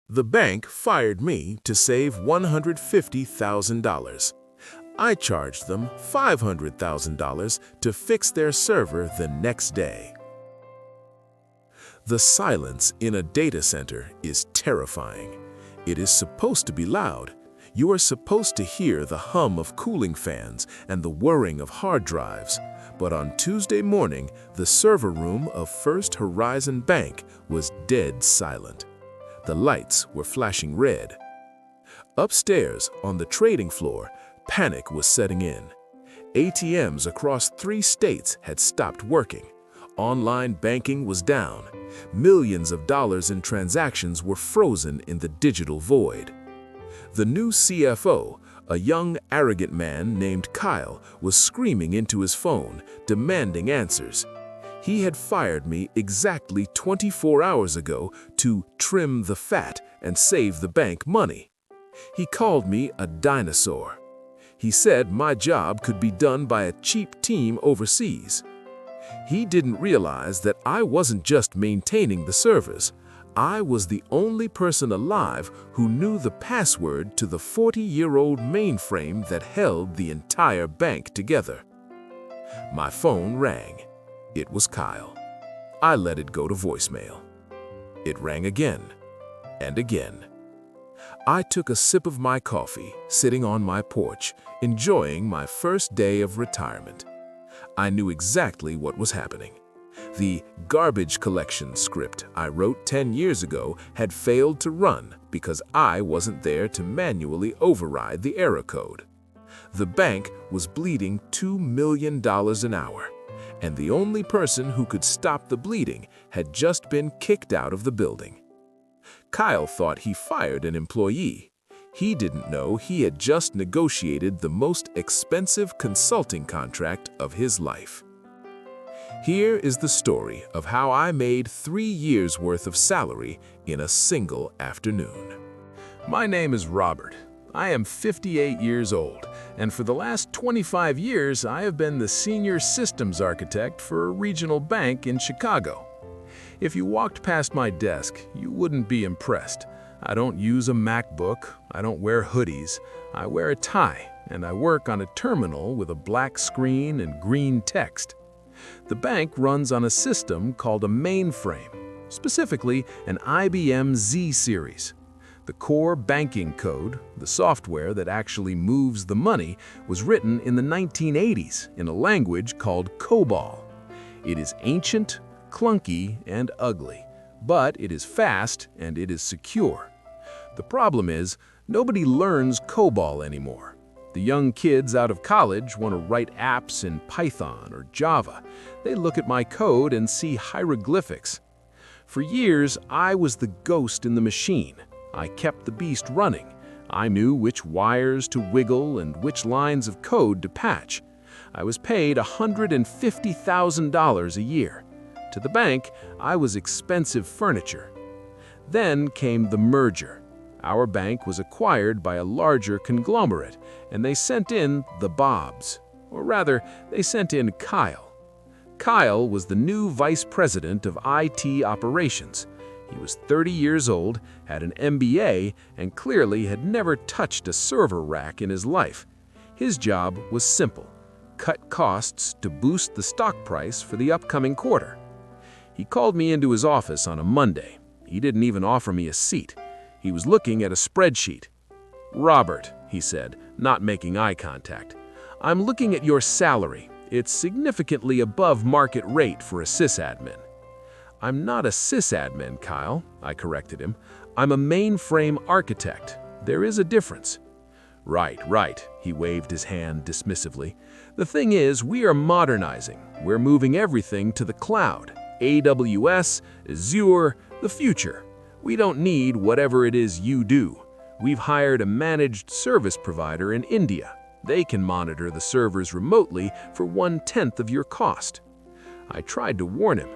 The bank fired me to save $150,000. I charged them $500,000 to fix their server the next day. The silence in a data center is terrifying. It is supposed to be loud. You are supposed to hear the hum of cooling fans and the whirring of hard drives. But on Tuesday morning, the server room of First Horizon Bank was dead silent. The lights were flashing red. Upstairs, on the trading floor, panic was setting in. ATMs across 3 states had stopped working. Online banking was down. Millions of dollars in transactions were frozen in the digital void. The new CFO, a young, arrogant man named Kyle, was screaming into his phone, demanding answers. He had fired me exactly 24 hours ago to trim the fat and save the bank money. He called me a dinosaur. He said my job could be done by a cheap team overseas. He didn't realize that I wasn't just maintaining the servers. I was the only person alive who knew the password to the 40-year-old mainframe that held the entire bank together. My phone rang. It was Kyle. I let it go to voicemail. It rang again and again. I took a sip of my coffee, sitting on my porch, enjoying my first day of retirement. I knew exactly what was happening. The garbage collection script I wrote 10 years ago had failed to run because I wasn't there to manually override the error code. The bank was bleeding $2 million an hour, and the only person who could stop the bleeding had just been kicked out of the building. Kyle thought he fired an employee. He didn't know he had just negotiated the most expensive consulting contract of his life. Here is the story of how I made 3 years' worth of salary in a single afternoon. My name is Robert. I am 58 years old, and for the last 25 years, I have been the senior systems architect for a regional bank in Chicago. If you walked past my desk, you wouldn't be impressed. I don't use a MacBook, I don't wear hoodies, I wear a tie, and I work on a terminal with a black screen and green text. The bank runs on a system called a mainframe, specifically an IBM Z series. The core banking code, the software that actually moves the money, was written in the 1980s in a language called COBOL. It is ancient, clunky, and ugly, but it is fast and it is secure. The problem is, nobody learns COBOL anymore. The young kids out of college want to write apps in Python or Java. They look at my code and see hieroglyphics. For years, I was the ghost in the machine. I kept the beast running. I knew which wires to wiggle and which lines of code to patch. I was paid $150,000 a year. To the bank, I was expensive furniture. Then came the merger. Our bank was acquired by a larger conglomerate, and they sent in the Bobs. Or rather, they sent in Kyle. Kyle was the new vice president of IT operations. He was 30 years old, had an MBA, and clearly had never touched a server rack in his life. His job was simple: cut costs to boost the stock price for the upcoming quarter. He called me into his office on a Monday. He didn't even offer me a seat. He was looking at a spreadsheet. "Robert," he said, not making eye contact, "I'm looking at your salary. It's significantly above market rate for a sysadmin." "I'm not a sysadmin, Kyle," I corrected him. "I'm a mainframe architect. There is a difference." Right, he waved his hand dismissively. "The thing is, we are modernizing. We're moving everything to the cloud. AWS, Azure, the future. We don't need whatever it is you do. We've hired a managed service provider in India. They can monitor the servers remotely for 1/10 of your cost." I tried to warn him.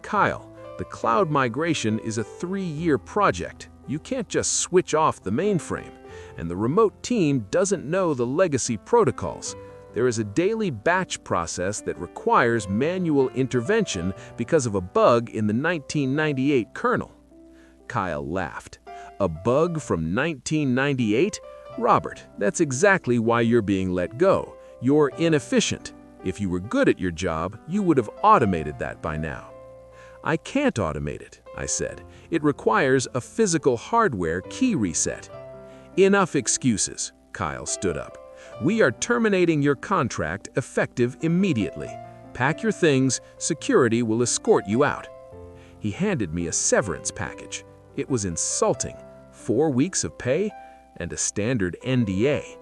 "Kyle, the cloud migration is a 3-year project. You can't just switch off the mainframe, and the remote team doesn't know the legacy protocols. There is a daily batch process that requires manual intervention because of a bug in the 1998 kernel." Kyle laughed. A bug from 1998? Robert, that's exactly why you're being let go. You're inefficient. If you were good at your job, you would have automated that by now. I can't automate it, I said. It requires a physical hardware key reset. Enough excuses, Kyle stood up. We are terminating your contract effective immediately. Pack your things, security will escort you out. He handed me a severance package. It was insulting. 4 weeks of pay and a standard NDA.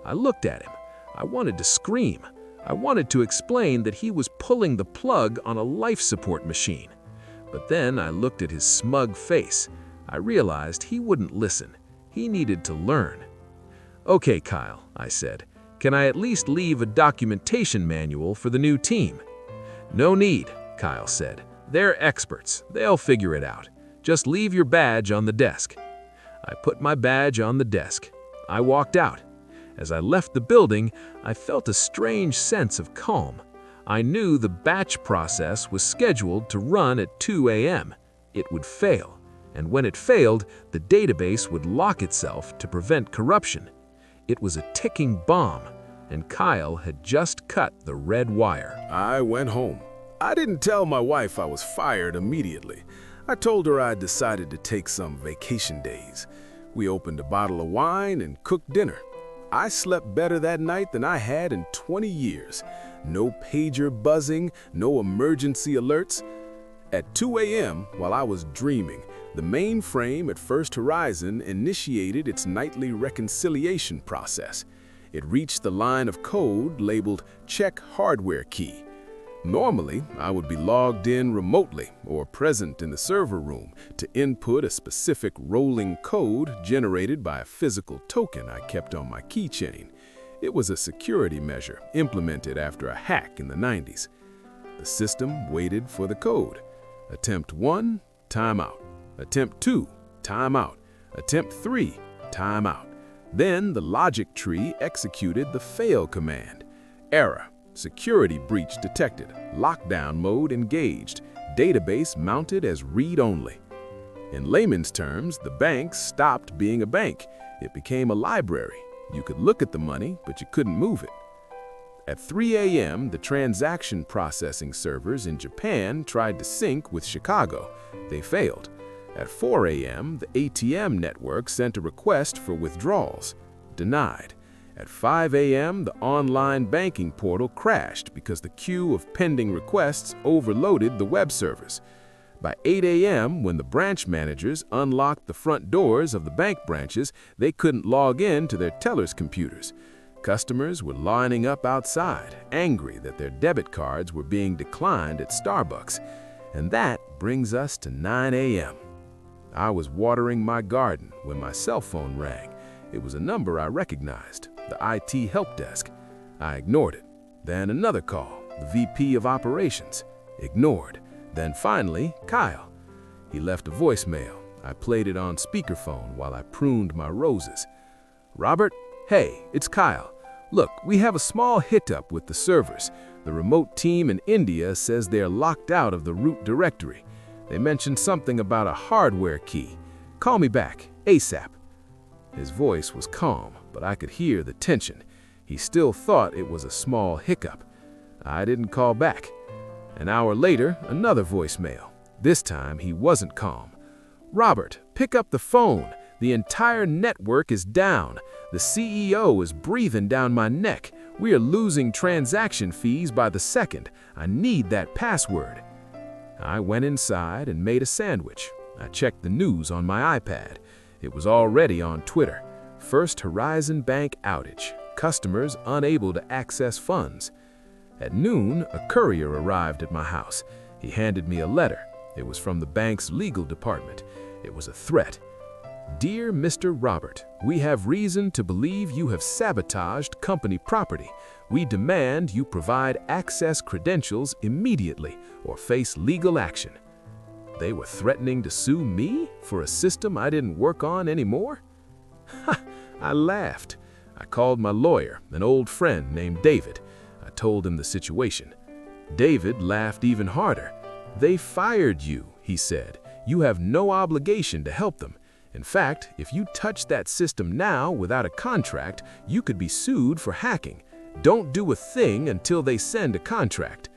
I looked at him. I wanted to scream. I wanted to explain that he was pulling the plug on a life support machine. But then I looked at his smug face. I realized he wouldn't listen. He needed to learn. Okay, Kyle, I said. Can I at least leave a documentation manual for the new team? No need, Kyle said. They're experts. They'll figure it out. Just leave your badge on the desk. I put my badge on the desk. I walked out. As I left the building, I felt a strange sense of calm. I knew the batch process was scheduled to run at 2 a.m. It would fail, and when it failed, the database would lock itself to prevent corruption. It was a ticking bomb, and Kyle had just cut the red wire. I went home. I didn't tell my wife I was fired immediately. I told her I'd decided to take some vacation days. We opened a bottle of wine and cooked dinner. I slept better that night than I had in 20 years. No pager buzzing, no emergency alerts. At 2 a.m., while I was dreaming, the mainframe at First Horizon initiated its nightly reconciliation process. It reached the line of code labeled Check Hardware Key. Normally, I would be logged in remotely or present in the server room to input a specific rolling code generated by a physical token I kept on my keychain. It was a security measure implemented after a hack in the 90s. The system waited for the code. Attempt 1, timeout. Attempt 2, timeout. Attempt 3, timeout. Then the logic tree executed the fail command. Error. Security breach detected. Lockdown mode engaged. Database mounted as read-only. In layman's terms, the bank stopped being a bank. It became a library. You could look at the money, but you couldn't move it. At 3 a.m., the transaction processing servers in Japan tried to sync with Chicago. They failed. At 4 a.m., the ATM network sent a request for withdrawals. Denied. At 5 a.m., the online banking portal crashed because the queue of pending requests overloaded the web servers. By 8 a.m., when the branch managers unlocked the front doors of the bank branches, they couldn't log in to their tellers' computers. Customers were lining up outside, angry that their debit cards were being declined at Starbucks. And that brings us to 9 a.m. I was watering my garden when my cell phone rang. It was a number I recognized, the IT help desk. I ignored it. Then another call, the VP of Operations. Ignored. Then finally, Kyle. He left a voicemail. I played it on speakerphone while I pruned my roses. Robert, hey, it's Kyle. Look, we have a small hiccup with the servers. The remote team in India says they're locked out of the root directory. They mentioned something about a hardware key. Call me back, ASAP. His voice was calm, but I could hear the tension. He still thought it was a small hiccup. I didn't call back. An hour later, another voicemail. This time, he wasn't calm. Robert, pick up the phone. The entire network is down. The CEO is breathing down my neck. We are losing transaction fees by the second. I need that password. I went inside and made a sandwich. I checked the news on my iPad. It was already on Twitter. First Horizon Bank outage. Customers unable to access funds. At noon, a courier arrived at my house. He handed me a letter. It was from the bank's legal department. It was a threat. Dear Mr. Robert, we have reason to believe you have sabotaged company property. We demand you provide access credentials immediately or face legal action. They were threatening to sue me for a system I didn't work on anymore? Ha! I laughed. I called my lawyer, an old friend named David. I told him the situation. David laughed even harder. They fired you, he said. You have no obligation to help them. In fact, if you touch that system now without a contract, you could be sued for hacking. Don't do a thing until they send a contract."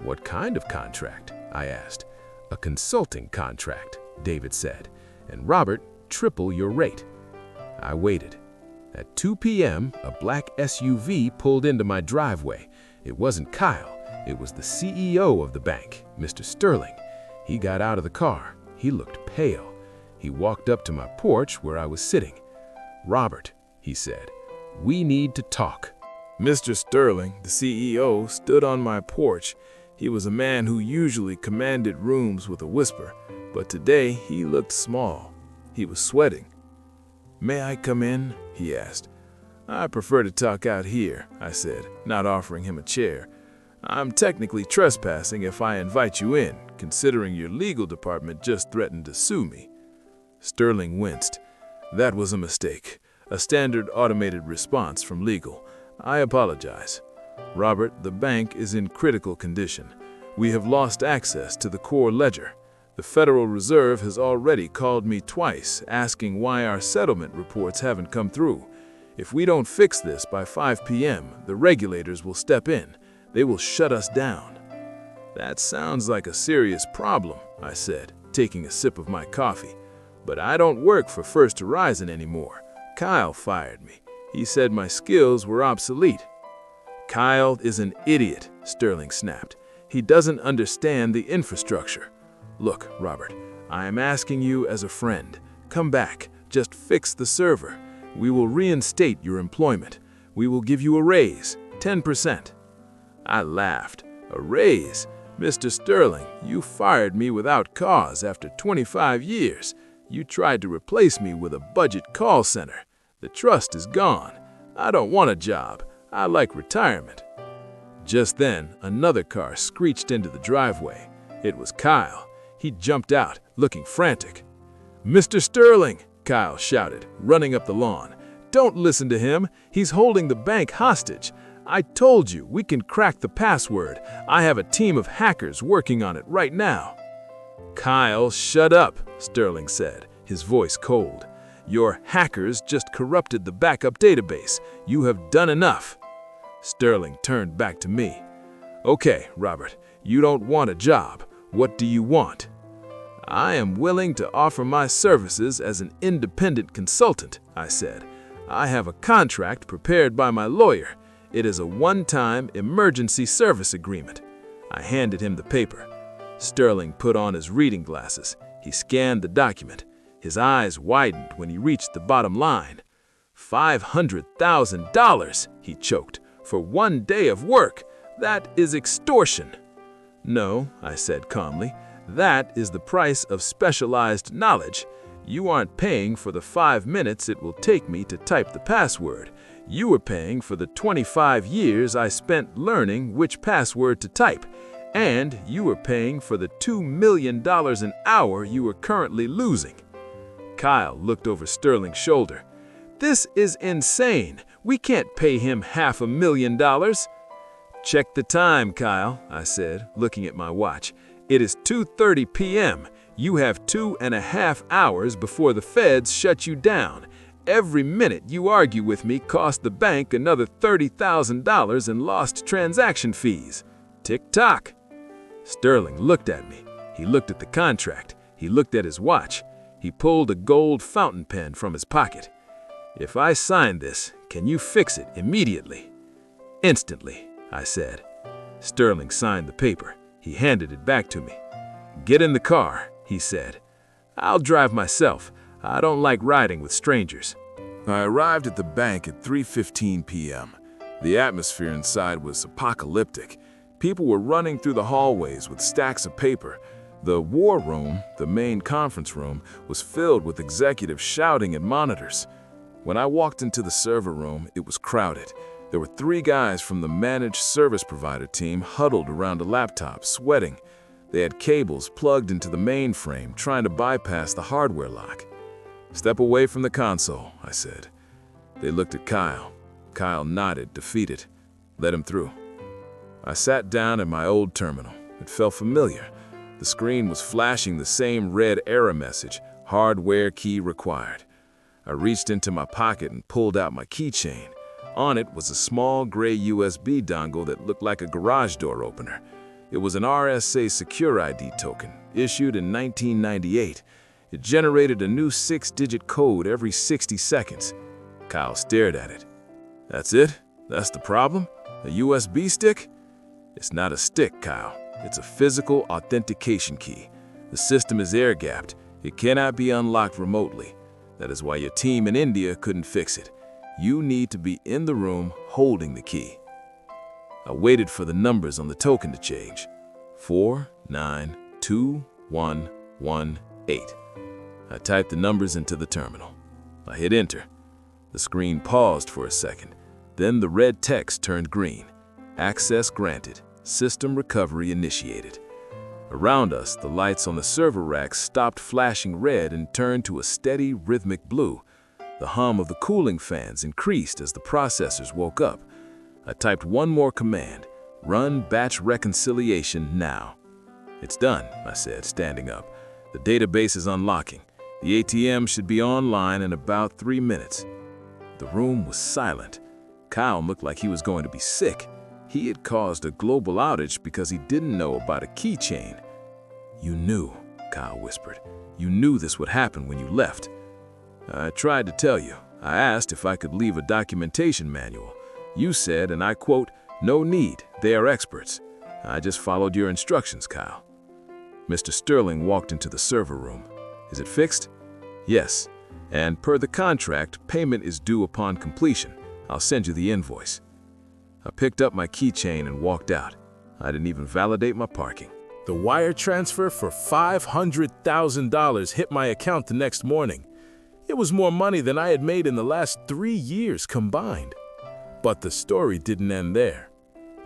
"What kind of contract?" I asked. "A consulting contract," David said. "And Robert, triple your rate." I waited. At 2 p.m., a black SUV pulled into my driveway. It wasn't Kyle. It was the CEO of the bank, Mr. Sterling. He got out of the car. He looked pale. He walked up to my porch where I was sitting. "Robert," he said, "we need to talk." Mr. Sterling, the CEO, stood on my porch. He was a man who usually commanded rooms with a whisper, but today he looked small. He was sweating. "May I come in?" he asked. "I prefer to talk out here," I said, not offering him a chair. "I'm technically trespassing if I invite you in, considering your legal department just threatened to sue me." Sterling winced. "That was a mistake. A standard automated response from legal. I apologize. Robert, the bank is in critical condition. We have lost access to the core ledger. The Federal Reserve has already called me twice, asking why our settlement reports haven't come through. If we don't fix this by 5 p.m., the regulators will step in. They will shut us down." "That sounds like a serious problem," I said, taking a sip of my coffee. "But I don't work for First Horizon anymore. Kyle fired me. He said my skills were obsolete." "Kyle is an idiot," Sterling snapped. "He doesn't understand the infrastructure. Look, Robert, I am asking you as a friend. Come back. Just fix the server. We will reinstate your employment. We will give you a raise, 10%. I laughed. "A raise? Mr. Sterling, you fired me without cause after 25 years. You tried to replace me with a budget call center. The trust is gone. I don't want a job. I like retirement." Just then, another car screeched into the driveway. It was Kyle. He jumped out, looking frantic. "Mr. Sterling!" Kyle shouted, running up the lawn. "Don't listen to him. He's holding the bank hostage. I told you, we can crack the password. I have a team of hackers working on it right now." "Kyle, shut up," Sterling said, his voice cold. "Your hackers just corrupted the backup database. You have done enough." Sterling turned back to me. "Okay, Robert, you don't want a job. What do you want?" "I am willing to offer my services as an independent consultant," I said. "I have a contract prepared by my lawyer. It is a one-time emergency service agreement." I handed him the paper. Sterling put on his reading glasses. He scanned the document. His eyes widened when he reached the bottom line. $500,000, he choked, "for 1 day of work. That is extortion." "No," I said calmly, "that is the price of specialized knowledge. You aren't paying for the 5 minutes it will take me to type the password. You are paying for the 25 years I spent learning which password to type. And you are paying for the $2 million an hour you are currently losing." Kyle looked over Sterling's shoulder. "This is insane. We can't pay him $500,000. "Check the time, Kyle," I said, looking at my watch. "It is 2:30 p.m. You have 2.5 hours before the feds shut you down. Every minute you argue with me cost the bank another $30,000 in lost transaction fees. Tick-tock." Sterling looked at me. He looked at the contract. He looked at his watch. He pulled a gold fountain pen from his pocket. "If I sign this, can you fix it immediately?" "Instantly," I said. Sterling signed the paper. He handed it back to me. "Get in the car," he said. "I'll drive myself. I don't like riding with strangers." I arrived at the bank at 3:15 p.m. The atmosphere inside was apocalyptic. People were running through the hallways with stacks of paper. The war room, the main conference room, was filled with executives shouting at monitors. When I walked into the server room, it was crowded. There were 3 guys from the managed service provider team huddled around a laptop, sweating. They had cables plugged into the mainframe, trying to bypass the hardware lock. "Step away from the console," I said. They looked at Kyle. Kyle nodded, defeated. "Let him through." I sat down at my old terminal. It felt familiar. The screen was flashing the same red error message. Hardware key required. I reached into my pocket and pulled out my keychain. On it was a small gray USB dongle that looked like a garage door opener. It was an RSA Secure ID token, issued in 1998. It generated a new 6-digit code every 60 seconds. Kyle stared at it. That's it? That's the problem? A USB stick? It's not a stick, Kyle. It's a physical authentication key. The system is air-gapped. It cannot be unlocked remotely. That is why your team in India couldn't fix it. You need to be in the room holding the key. I waited for the numbers on the token to change. 492118. I typed the numbers into the terminal. I hit enter. The screen paused for a second. Then the red text turned green. Access granted. System recovery initiated. Around us, the lights on the server racks stopped flashing red and turned to a steady, rhythmic blue. The hum of the cooling fans increased as the processors woke up. I typed one more command, run batch reconciliation now. It's done, I said, standing up. The database is unlocking. The ATM should be online in about 3 minutes. The room was silent. Kyle looked like he was going to be sick. He had caused a global outage because he didn't know about a keychain. You knew, Kyle whispered. You knew this would happen when you left. I tried to tell you. I asked if I could leave a documentation manual. You said, and I quote, "No need, they are experts." I just followed your instructions, Kyle. Mr. Sterling walked into the server room. Is it fixed? Yes, and per the contract, payment is due upon completion. I'll send you the invoice. I picked up my keychain and walked out. I didn't even validate my parking. The wire transfer for $500,000 hit my account the next morning. It was more money than I had made in the last 3 years combined. But the story didn't end there.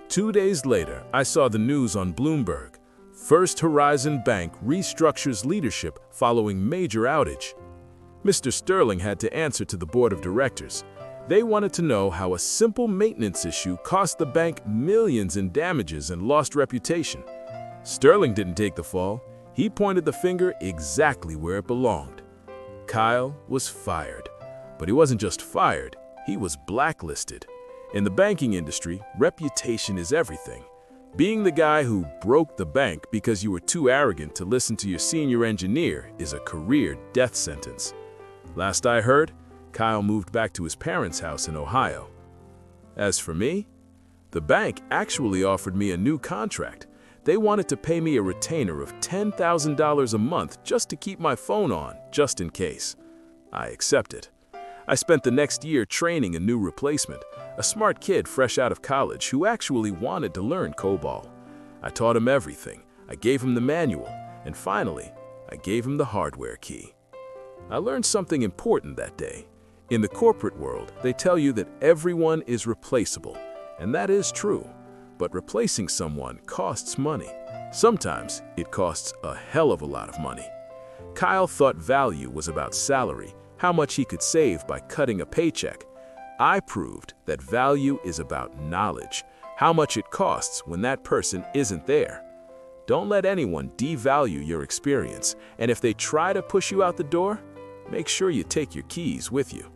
2 days later, I saw the news on Bloomberg. First Horizon Bank restructures leadership following major outage. Mr. Sterling had to answer to the board of directors. They wanted to know how a simple maintenance issue cost the bank millions in damages and lost reputation. Sterling didn't take the fall. He pointed the finger exactly where it belonged. Kyle was fired. But he wasn't just fired, he was blacklisted. In the banking industry, reputation is everything. Being the guy who broke the bank because you were too arrogant to listen to your senior engineer is a career death sentence. Last I heard, Kyle moved back to his parents' house in Ohio. As for me, the bank actually offered me a new contract. They wanted to pay me a retainer of $10,000 a month just to keep my phone on, just in case. I accepted. I spent the next year training a new replacement, a smart kid fresh out of college who actually wanted to learn COBOL. I taught him everything. I gave him the manual, and finally, I gave him the hardware key. I learned something important that day. In the corporate world, they tell you that everyone is replaceable, and that is true. But replacing someone costs money. Sometimes it costs a hell of a lot of money. Kyle thought value was about salary, how much he could save by cutting a paycheck. I proved that value is about knowledge, how much it costs when that person isn't there. Don't let anyone devalue your experience, and if they try to push you out the door, make sure you take your keys with you.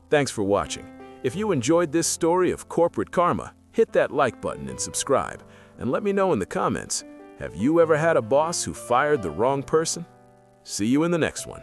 Thanks for watching. If you enjoyed this story of corporate karma, hit that like button and subscribe, and let me know in the comments, have you ever had a boss who fired the wrong person? See you in the next one.